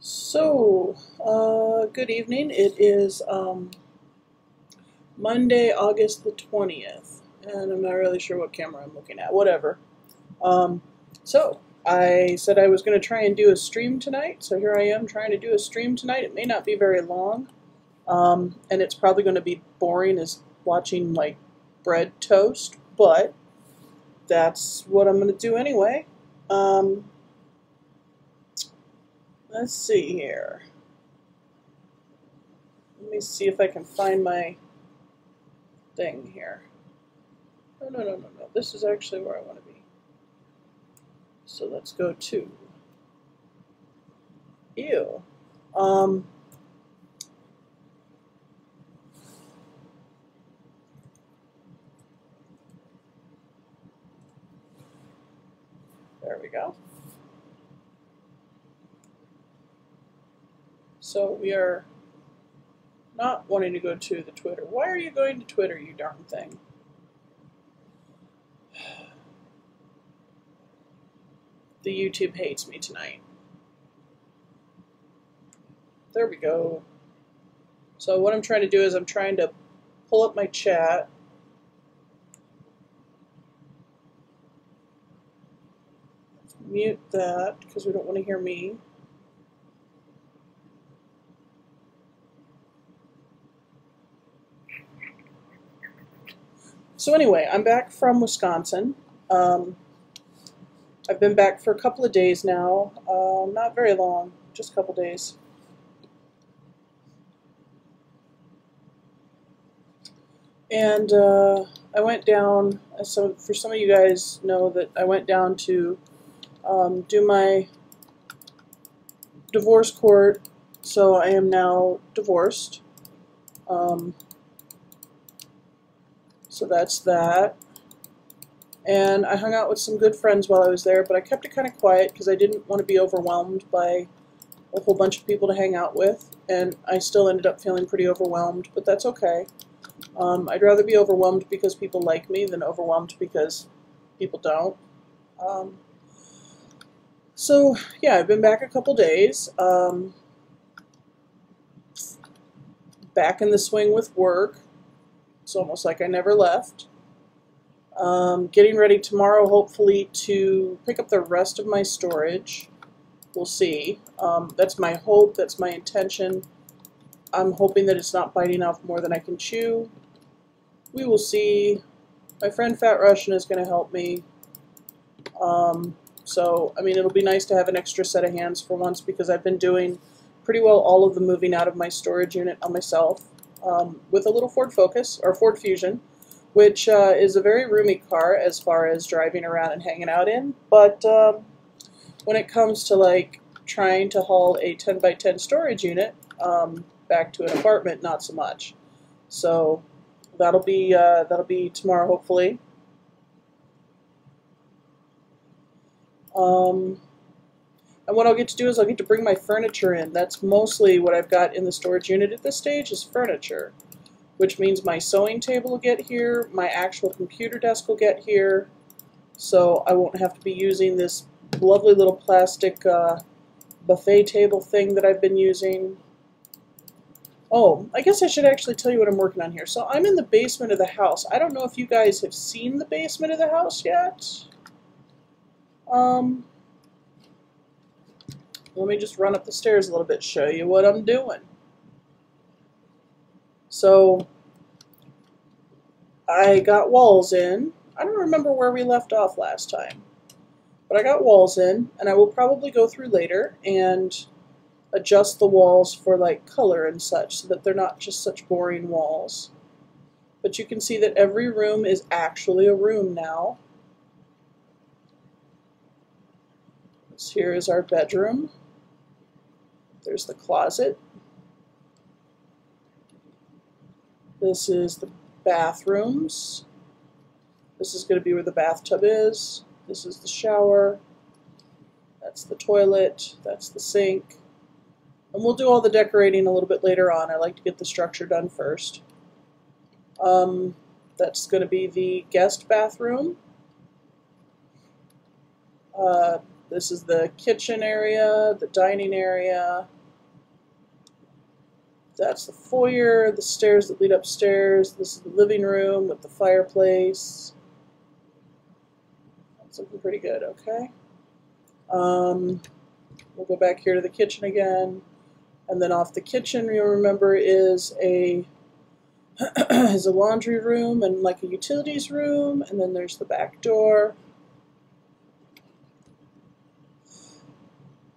Good evening. It is Monday, August the 20th, and I'm not really sure what camera I'm looking at. Whatever. Um, I said I was going to try and do a stream tonight, so here I am trying to do a stream tonight. It may not be very long, and it's probably going to be boring as watching, like, bread toast, but that's what I'm going to do anyway. Let's see here. Let me see if I can find my thing here. No. This is actually where I want to be. So let's go to. Ew. There we go. So we are not wanting to go to the Twitter. Why are you going to Twitter, you darn thing? The YouTube hates me tonight. There we go. So what I'm trying to do is I'm trying to pull up my chat. Let's mute that because we don't want to hear me. So anyway, I'm back from Wisconsin. I've been back for a couple of days now. Not very long, just a couple days. And I went down, so for some of you guys know that I went down to do my divorce court, so I am now divorced. So that's that. And I hung out with some good friends while I was there, but I kept it kind of quiet because I didn't want to be overwhelmed by a whole bunch of people to hang out with, and I still ended up feeling pretty overwhelmed, but that's okay. I'd rather be overwhelmed because people like me than overwhelmed because people don't. So yeah, I've been back a couple days. Back in the swing with work. It's almost like I never left. Getting ready tomorrow, hopefully, to pick up the rest of my storage. We'll see. That's my hope. That's my intention. I'm hoping that it's not biting off more than I can chew. We will see. My friend Fat Russian is going to help me. So, I mean, it'll be nice to have an extra set of hands for once because I've been doing pretty well all of the moving out of my storage unit on myself with a little Ford Focus, or Ford Fusion, which is a very roomy car as far as driving around and hanging out in, but when it comes to like trying to haul a 10 by 10 storage unit back to an apartment, not so much. So that'll be tomorrow, hopefully. And what I'll get to do is I'll get to bring my furniture in. That's mostly what I've got in the storage unit at this stage is furniture, which means my sewing table will get here, my actual computer desk will get here, so I won't have to be using this lovely little plastic buffet table thing that I've been using. Oh, I guess I should actually tell you what I'm working on here. So I'm in the basement of the house. I don't know if you guys have seen the basement of the house yet. Let me just run up the stairs a little bit, show you what I'm doing. So I got walls in. I don't remember where we left off last time, but I got walls in, and I will probably go through later and adjust the walls for like color and such so that they're not just such boring walls. But you can see that every room is actually a room now. This here is our bedroom. There's the closet. This is the bathrooms. This is going to be where the bathtub is. This is the shower. That's the toilet. That's the sink. And we'll do all the decorating a little bit later on. I like to get the structure done first. That's going to be the guest bathroom. This is the kitchen area, the dining area. That's the foyer, the stairs that lead upstairs. This is the living room with the fireplace. That's looking pretty good, okay? We'll go back here to the kitchen again. And then off the kitchen, you'll remember, is a laundry room and like a utilities room. And then there's the back door.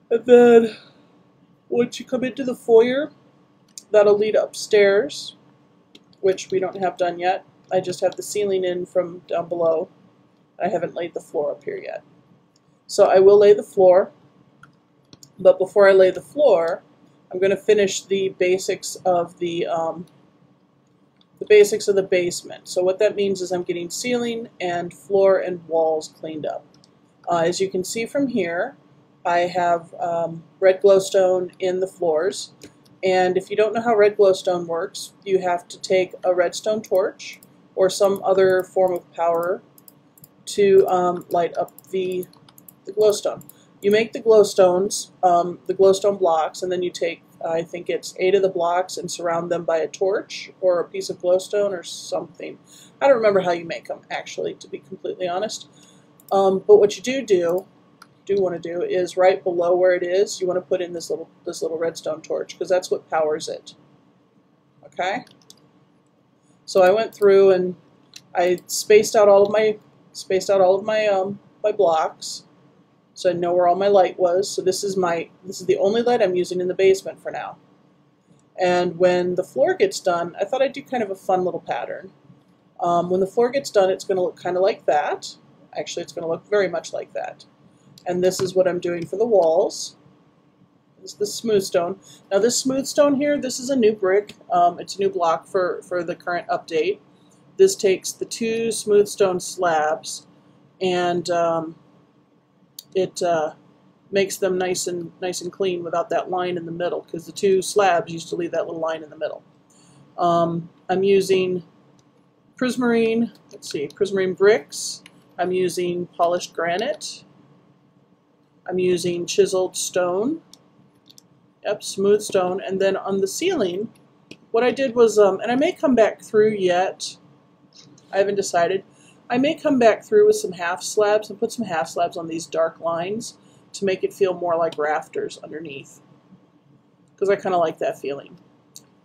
And then once you come into the foyer, that'll lead upstairs, which we don't have done yet. I just have the ceiling in from down below. I haven't laid the floor up here yet. So I will lay the floor, but before I lay the floor, I'm going to finish the basics of the basement. So what that means is I'm getting ceiling and floor and walls cleaned up. As you can see from here, I have red glowstone in the floors. And if you don't know how red glowstone works, you have to take a redstone torch or some other form of power to light up the glowstone. You make the glowstones, the glowstone blocks, and then you take, I think it's 8 of the blocks and surround them by a torch or a piece of glowstone or something. I don't remember how you make them, actually, to be completely honest. But what you do want to do is right below where it is, you want to put in this little redstone torch, because that's what powers it. Okay? So I went through and I spaced out all of my my blocks, so I know where all my light was. So this is the only light I'm using in the basement for now. And when the floor gets done, I thought I'd do kind of a fun little pattern. When the floor gets done, it's going to look kind of like that. Actually, it's going to look very much like that. And this is what I'm doing for the walls. This is the smooth stone. Now this smooth stone here, this is a new brick. It's a new block for the current update. This takes the 2 smooth stone slabs and it makes them nice and clean without that line in the middle, because the 2 slabs used to leave that little line in the middle. I'm using prismarine, prismarine bricks. I'm using polished granite. I'm using chiseled stone. Yep, smooth stone. And then on the ceiling, what I did was, and I may come back through yet, I haven't decided. I may come back through with some half slabs and put some half slabs on these dark lines to make it feel more like rafters underneath, because I kind of like that feeling.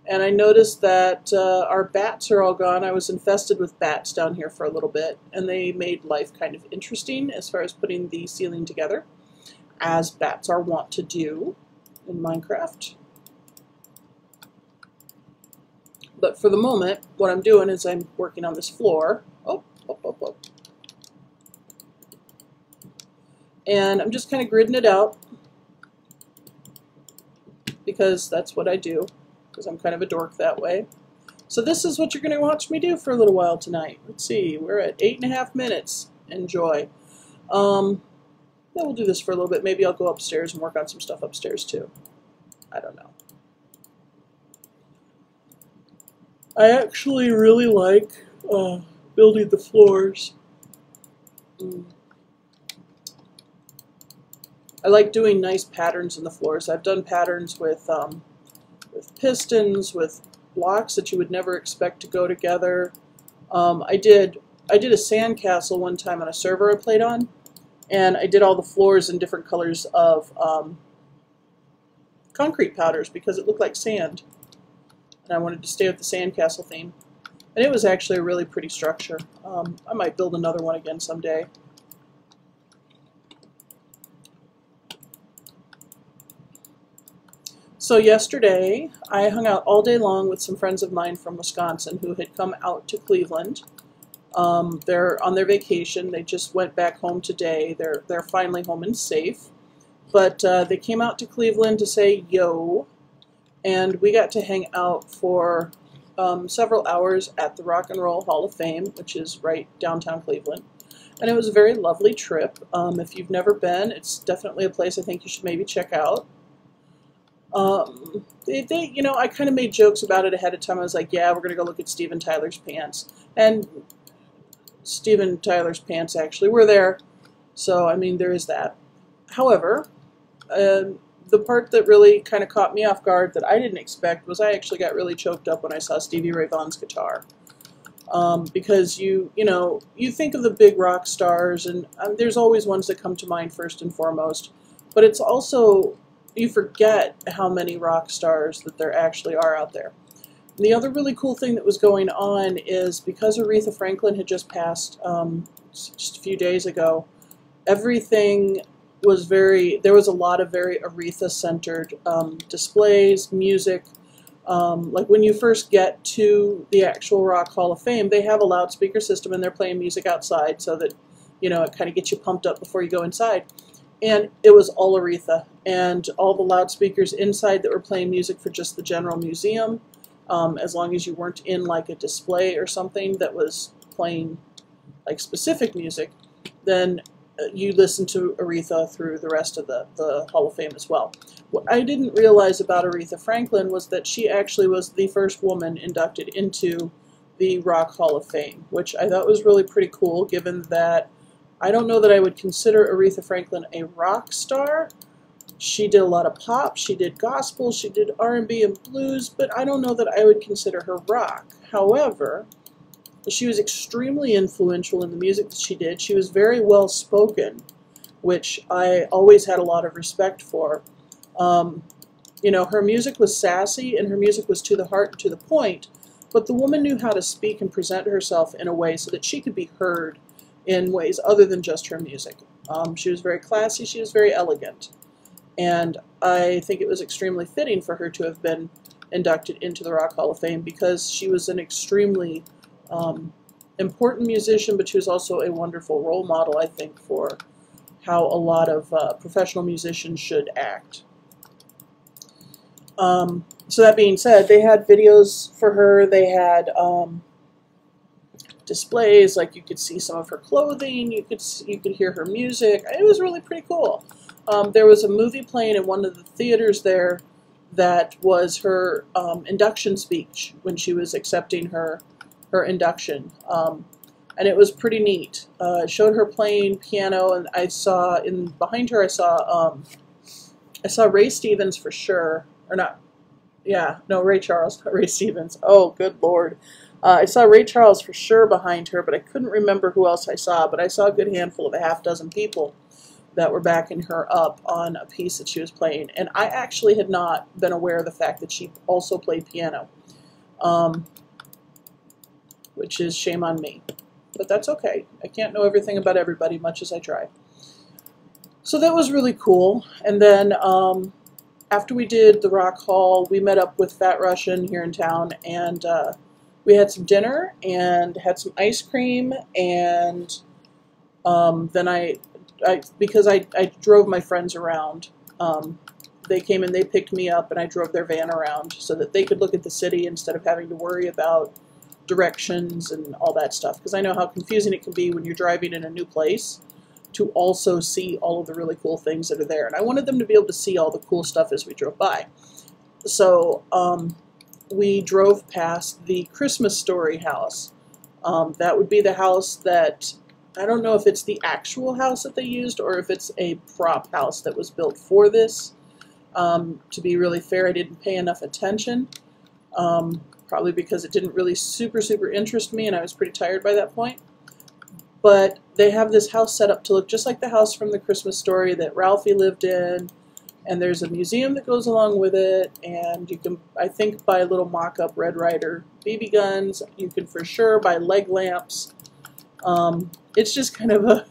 And I noticed that our bats are all gone. I was infested with bats down here for a little bit, and they made life kind of interesting as far as putting the ceiling together, as bats are wont to do in Minecraft. But for the moment, what I'm doing is I'm working on this floor. And I'm just kind of gridding it out, because that's what I do, because I'm kind of a dork that way. So this is what you're going to watch me do for a little while tonight. Let's see, we're at 8.5 minutes. Enjoy. Yeah, we'll do this for a little bit. Maybe I'll go upstairs and work on some stuff upstairs too. I don't know. I actually really like building the floors. I like doing nice patterns in the floors. I've done patterns with pistons, with blocks that you would never expect to go together. I did a sandcastle one time on a server I played on, and I did all the floors in different colors of concrete powders because it looked like sand. And I wanted to stay with the sandcastle theme. And it was actually a really pretty structure. I might build another one again someday. So yesterday, I hung out all day long with some friends of mine from Wisconsin who had come out to Cleveland. They're on their vacation. They just went back home today. They're finally home and safe. But they came out to Cleveland to say yo, and we got to hang out for several hours at the Rock and Roll Hall of Fame, which is right downtown Cleveland. And it was a very lovely trip. If you've never been, it's definitely a place I think you should maybe check out. You know, I kind of made jokes about it ahead of time. I was like, yeah, we're going to go look at Steven Tyler's pants. And Steven Tyler's pants actually were there. So, I mean, there is that. However, the part that really kind of caught me off guard that I didn't expect was I actually got really choked up when I saw Stevie Ray Vaughan's guitar. Because you think of the big rock stars, and there's always ones that come to mind first and foremost, but it's also, you forget how many rock stars that there actually are out there. And the other really cool thing that was going on is because Aretha Franklin had just passed just a few days ago, everything was there was a lot of very Aretha-centered displays, music. Like when you first get to the actual Rock Hall of Fame, they have a loudspeaker system and they're playing music outside so that, it kind of gets you pumped up before you go inside. And it was all Aretha, and all the loudspeakers inside that were playing music for just the general museum, as long as you weren't in like a display or something that was playing like specific music, then you listen to Aretha through the rest of the Hall of Fame as well. What I didn't realize about Aretha Franklin was that she actually was the first woman inducted into the Rock Hall of Fame, which I thought was really pretty cool, given that I don't know that I would consider Aretha Franklin a rock star. She did a lot of pop, she did gospel, she did R&B and blues, but I don't know that I would consider her rock. However, she was extremely influential in the music that she did. She was very well spoken, which I always had a lot of respect for. Her music was sassy and her music was to the heart and to the point, but the woman knew how to speak and present herself in a way so that she could be heard in ways other than just her music. She was very classy, she was very elegant, and I think it was extremely fitting for her to have been inducted into the Rock Hall of Fame because she was an extremely important musician, but she was also a wonderful role model, I think, for how a lot of professional musicians should act. So that being said, they had videos for her, they had displays, like you could see some of her clothing, you could hear her music. It was really pretty cool. There was a movie playing in one of the theaters there that was her induction speech when she was accepting her induction, and it was pretty neat. It showed her playing piano, and I saw behind her I saw Ray Stevens for sure, or not. Yeah, no, Ray Charles, not Ray Stevens. Oh, good Lord. I saw Ray Charles for sure behind her, but I couldn't remember who else I saw. But I saw a good handful of a half dozen people that were backing her up on a piece that she was playing. And I actually had not been aware of the fact that she also played piano, which is shame on me. But that's okay. I can't know everything about everybody, much as I try. So that was really cool. And then after we did the Rock Hall, we met up with Fat Russian here in town, and we had some dinner and had some ice cream, and then because I drove my friends around, they came and they picked me up, and I drove their van around so that they could look at the city instead of having to worry about directions and all that stuff, because I know how confusing it can be when you're driving in a new place to also see all of the really cool things that are there. And I wanted them to be able to see all the cool stuff as we drove by. So we drove past the Christmas Story house. That would be the house that, I don't know if it's the actual house that they used or if it's a prop house that was built for this. To be really fair, I didn't pay enough attention, probably because it didn't really super interest me and I was pretty tired by that point. But they have this house set up to look just like the house from the Christmas Story that Ralphie lived in, and there's a museum that goes along with it, and you can, I think, buy little mock-up Red Ryder BB guns. You can for sure buy leg lamps. It's just kind of a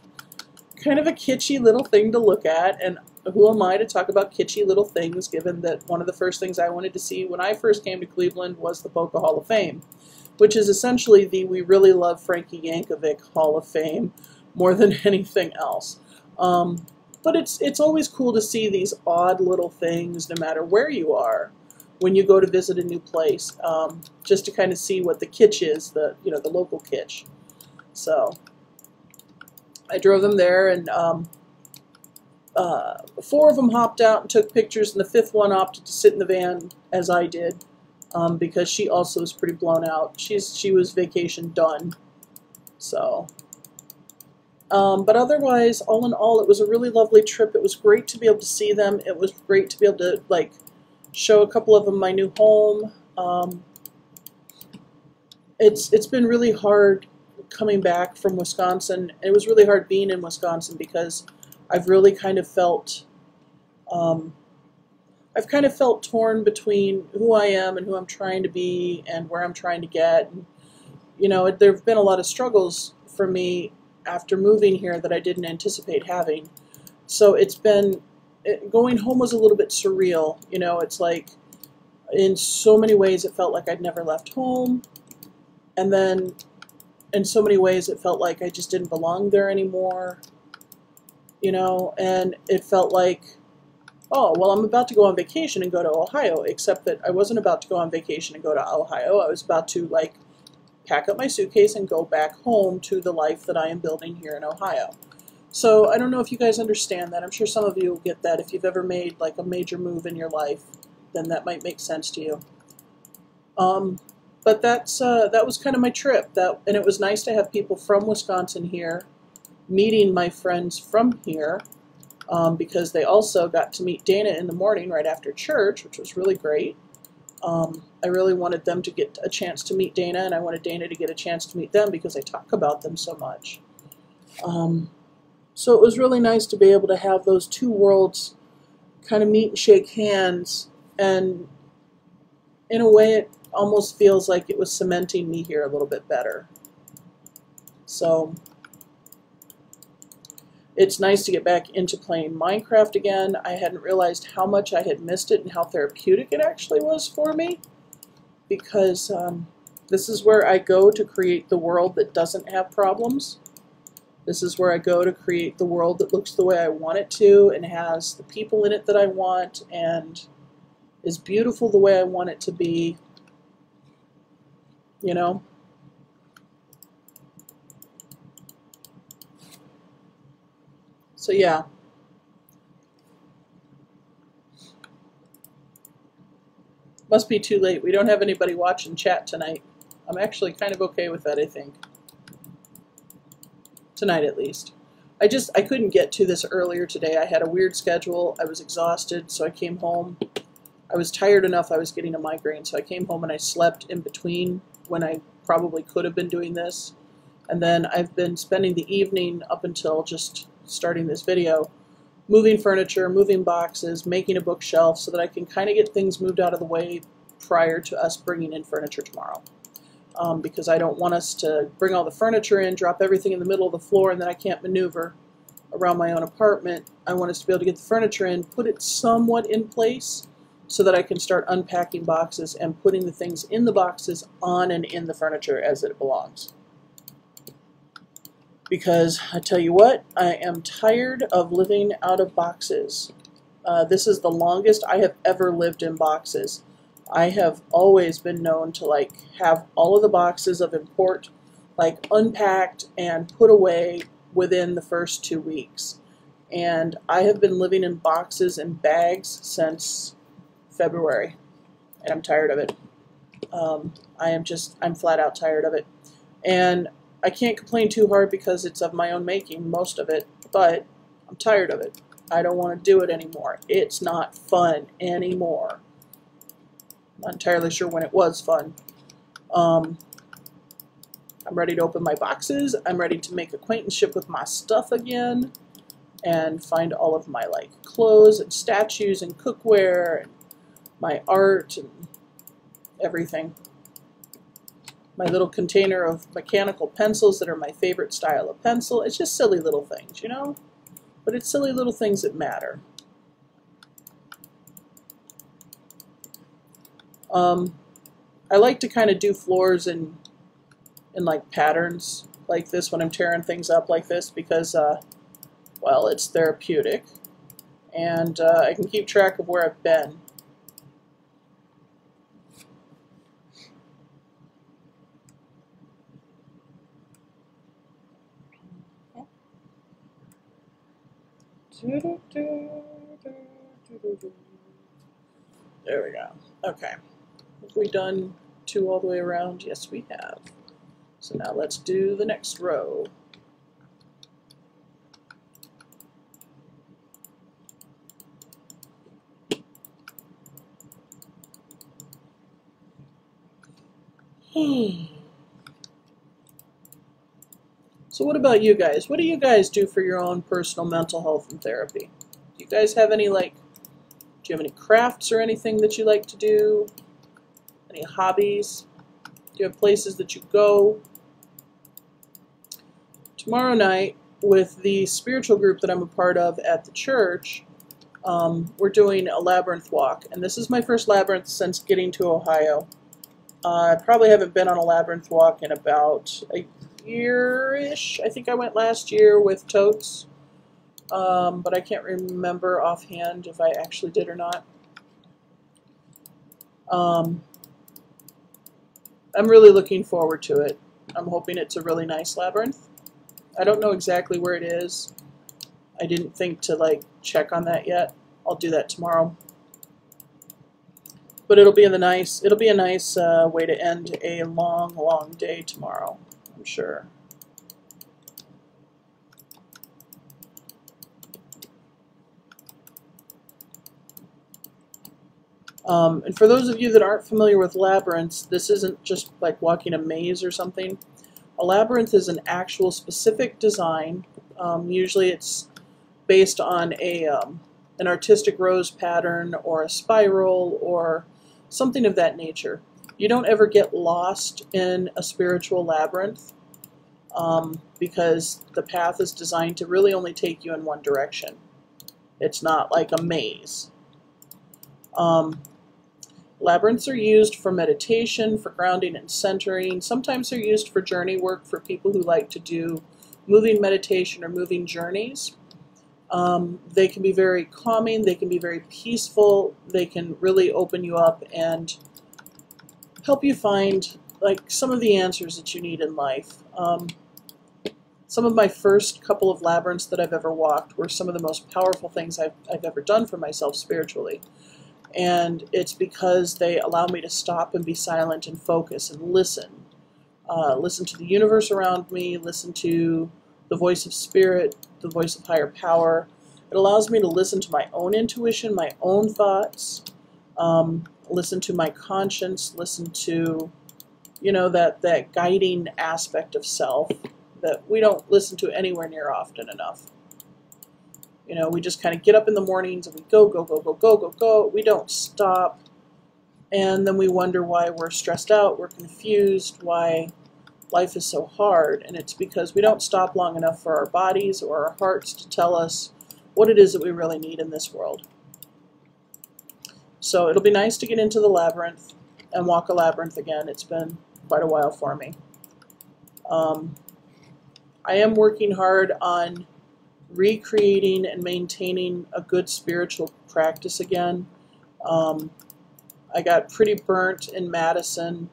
kitschy little thing to look at, and who am I to talk about kitschy little things, given that one of the first things I wanted to see when I first came to Cleveland was the Polka Hall of Fame, which is essentially the We Really Love Frankie Yankovic Hall of Fame more than anything else. But it's always cool to see these odd little things, no matter where you are, when you go to visit a new place, just to kind of see what the kitsch is, the local kitsch. So I drove them there, and 4 of them hopped out and took pictures, and the 5th one opted to sit in the van as I did. Because she also was pretty blown out. She was vacation done. So But otherwise, all in all, it was a really lovely trip. It was great to be able to see them. It was great to be able to like show a couple of them my new home. It's been really hard coming back from Wisconsin. It was really hard being in Wisconsin because I've really kind of felt I've kind of felt torn between who I am and who I'm trying to be and where I'm trying to get. And, you know, there have been a lot of struggles for me after moving here that I didn't anticipate having. So it's been, going home was a little bit surreal. You know, it's like, in so many ways it felt like I'd never left home. And then in so many ways it felt like I just didn't belong there anymore. You know, and it felt like, oh, well, I'm about to go on vacation and go to Ohio, except that I wasn't about to go on vacation and go to Ohio. I was about to, like, pack up my suitcase and go back home to the life that I am building here in Ohio. So I don't know if you guys understand that. I'm sure some of you will get that. If you've ever made, like, a major move in your life, then that might make sense to you. But that was kind of my trip. And it was nice to have people from Wisconsin here, meeting my friends from here, because they also got to meet Dana in the morning right after church, which was really great. I really wanted them to get a chance to meet Dana, and I wanted Dana to get a chance to meet them because I talk about them so much. So it was really nice to be able to have those two worlds kind of meet and shake hands, and in a way it almost feels like it was cementing me here a little bit better. So it's nice to get back into playing Minecraft again. I hadn't realized how much I had missed it and how therapeutic it actually was for me, because this is where I go to create the world that doesn't have problems. This is where I go to create the world that looks the way I want it to and has the people in it that I want and is beautiful the way I want it to be, you know? So yeah. Must be too late. We don't have anybody watching chat tonight. I'm actually kind of okay with that, I think. Tonight, at least. I couldn't get to this earlier today. I had a weird schedule. I was exhausted, so I came home. I was tired enough. I was getting a migraine, so I came home and I slept in between when I probably could have been doing this. And then I've been spending the evening up until just starting this video moving furniture, moving boxes, making a bookshelf so that I can kind of get things moved out of the way prior to us bringing in furniture tomorrow. Because I don't want us to bring all the furniture in, drop everything in the middle of the floor, and then I can't maneuver around my own apartment. I want us to be able to get the furniture in, put it somewhat in place so that I can start unpacking boxes and putting the things in the boxes on and in the furniture as it belongs. Because I tell you what, I am tired of living out of boxes. This is the longest I have ever lived in boxes. I have always been known to like have all of the boxes of import like unpacked and put away within the first 2 weeks. And I have been living in boxes and bags since February, and I'm tired of it. I'm flat out tired of it. And I can't complain too hard because it's of my own making, most of it, but I'm tired of it. I don't want to do it anymore. It's not fun anymore. Not entirely sure when it was fun. I'm ready to open my boxes. I'm ready to make acquaintanceship with my stuff again and find all of my like clothes and statues and cookware and my art and everything. My little container of mechanical pencils that are my favorite style of pencil. It's just silly little things, you know? But it's silly little things that matter. I like to kind of do floors in like patterns like this when I'm tearing things up like this because, well, it's therapeutic. And I can keep track of where I've been. There we go. Okay. Have we done 2 all the way around? Yes, we have. So now let's do the next row. So what about you guys? What do you guys do for your own personal mental health and therapy? Do you guys have any, do you have any crafts or anything that you like to do? Any hobbies? Do you have places that you go? Tomorrow night, with the spiritual group that I'm a part of at the church, we're doing a labyrinth walk. And this is my first labyrinth since getting to Ohio. I probably haven't been on a labyrinth walk in about a year-ish. I think I went last year with Totes, but I can't remember offhand if I actually did or not. I'm really looking forward to it. I'm hoping it's a really nice labyrinth. I don't know exactly where it is. I didn't think to check on that yet. I'll do that tomorrow. But it'll be a nice way to end a long, long day tomorrow, I'm sure. And for those of you that aren't familiar with labyrinths, this isn't just like walking a maze or something. A labyrinth is an actual specific design. Usually it's based on an artistic rose pattern or a spiral or something of that nature. You don't ever get lost in a spiritual labyrinth because the path is designed to really only take you in one direction. It's not like a maze. Labyrinths are used for meditation, for grounding and centering. Sometimes they're used for journey work for people who like to do moving meditation or moving journeys. They can be very calming, they can be very peaceful, they can really open you up and help you find some of the answers that you need in life. Some of my first couple of labyrinths that I've ever walked were some of the most powerful things I've ever done for myself spiritually. And it's because they allow me to stop and be silent and focus and listen. Listen to the universe around me, listen to the voice of spirit, the voice of higher power. It allows me to listen to my own intuition, my own thoughts, listen to my conscience, listen to, that guiding aspect of self that we don't listen to anywhere near often enough. We just kind of get up in the mornings and we go, go, go, go, go, go, go. We don't stop. And then we wonder why we're stressed out, we're confused, why life is so hard. And it's because we don't stop long enough for our bodies or our hearts to tell us what it is that we really need in this world. So it'll be nice to get into the labyrinth and walk a labyrinth again. It's been quite a while for me. I am working hard on recreating and maintaining a good spiritual practice again. I got pretty burnt in Madison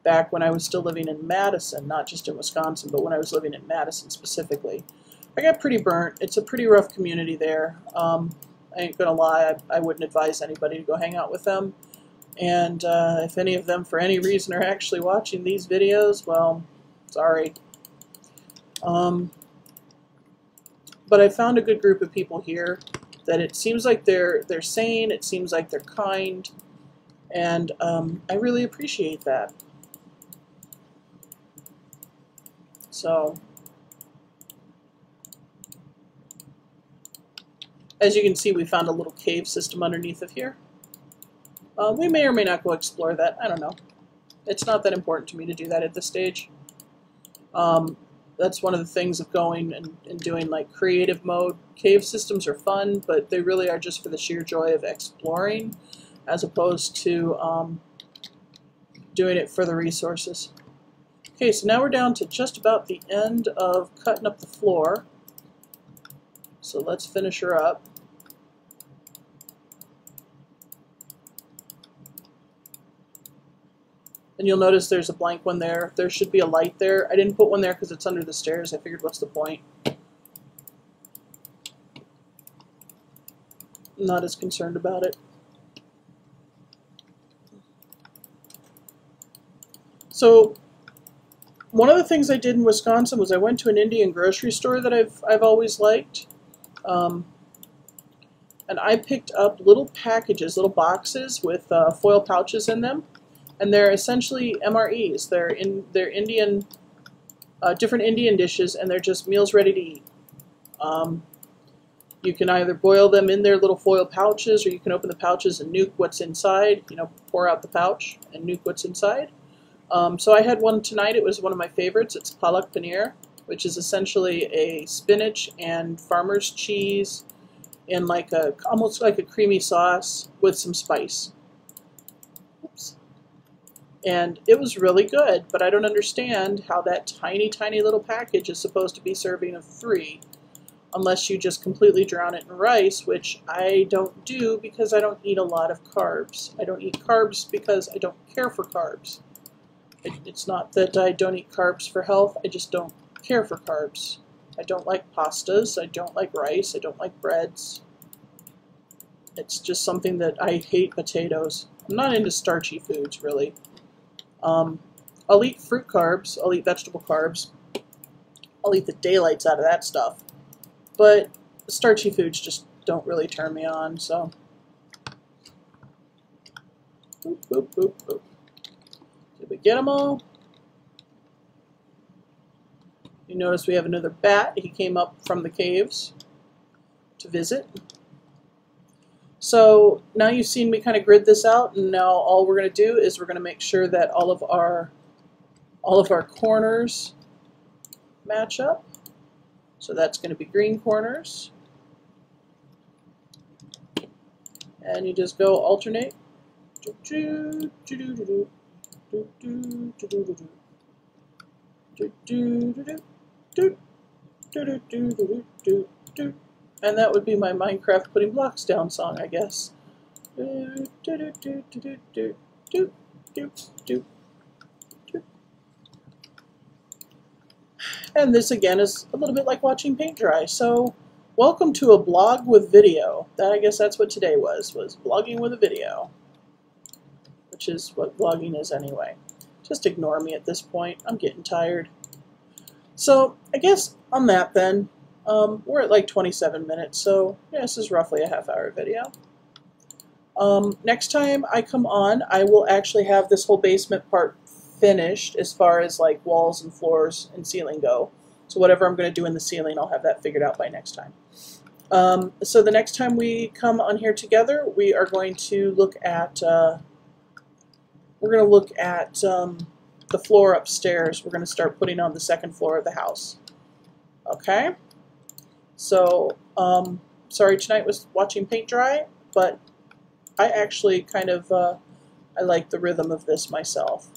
back when I was still living in Madison, not just in Wisconsin, but when I was living in Madison specifically. I got pretty burnt. It's a pretty rough community there. I ain't gonna lie, I wouldn't advise anybody to go hang out with them. And if any of them, for any reason, are actually watching these videos, well, sorry. But I found a good group of people here that it seems like they're sane, it seems like they're kind, and I really appreciate that. So, as you can see, we found a little cave system underneath of here. We may or may not go explore that, I don't know. It's not that important to me to do that at this stage. That's one of the things of going and doing creative mode. Cave systems are fun, but they really are just for the sheer joy of exploring, as opposed to doing it for the resources. Okay, so now we're down to just about the end of cutting up the floor. So let's finish her up. And you'll notice there's a blank one there. There should be a light there. I didn't put one there because it's under the stairs. I figured, what's the point? I'm not as concerned about it. So, one of the things I did in Wisconsin was I went to an Indian grocery store that I've always liked. And I picked up little packages, little boxes with foil pouches in them. and they're essentially MREs. They're Indian, different Indian dishes, and they're just meals ready to eat. You can either boil them in their little foil pouches, or you can open the pouches and nuke what's inside. You know, pour out the pouch and nuke what's inside. So I had one tonight. It was one of my favorites. It's palak paneer, which is essentially a spinach and farmer's cheese in like almost like a creamy sauce with some spice. Oops. And it was really good, but I don't understand how that tiny, tiny little package is supposed to be serving of 3, unless you just completely drown it in rice, which I don't do because I don't eat a lot of carbs. I don't eat carbs because I don't care for carbs. It's not that I don't eat carbs for health, I just don't care for carbs. I don't like pastas, I don't like rice, I don't like breads. It's just something that I hate. Potatoes. I'm not into starchy foods, really. I'll eat fruit carbs, I'll eat vegetable carbs, I'll eat the daylights out of that stuff. But starchy foods just don't really turn me on, so. Boop, boop, boop, boop. Did we get them all? You notice we have another bat. He came up from the caves to visit. So now you've seen me kind of grid this out, and now all we're going to do is we're going to make sure that all of our corners match up. So that's going to be green corners. And you just go alternate. And that would be my Minecraft putting blocks down song, I guess. And this again is a little bit like watching paint dry. So welcome to a blog with video. I guess that's what today was blogging with a video. Which is what vlogging is anyway. Just ignore me at this point. I'm getting tired. So I guess on that then, we're at like 27 minutes, so yeah, this is roughly a half-hour video. Next time I come on, I will actually have this whole basement part finished as far as like walls and floors and ceiling go. So whatever I'm going to do in the ceiling, I'll have that figured out by next time. So the next time we come on here together, we are going to look at the floor upstairs. We're going to start putting on the second floor of the house. Okay? So, sorry tonight was watching paint dry, but I actually kind of, I like the rhythm of this myself.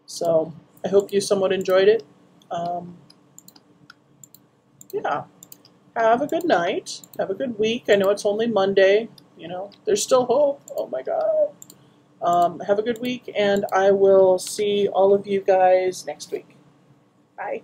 So, I hope you somewhat enjoyed it. Yeah. Have a good night. Have a good week. I know it's only Monday. You know, there's still hope. Oh my God. Have a good week, and I will see all of you guys next week. Bye.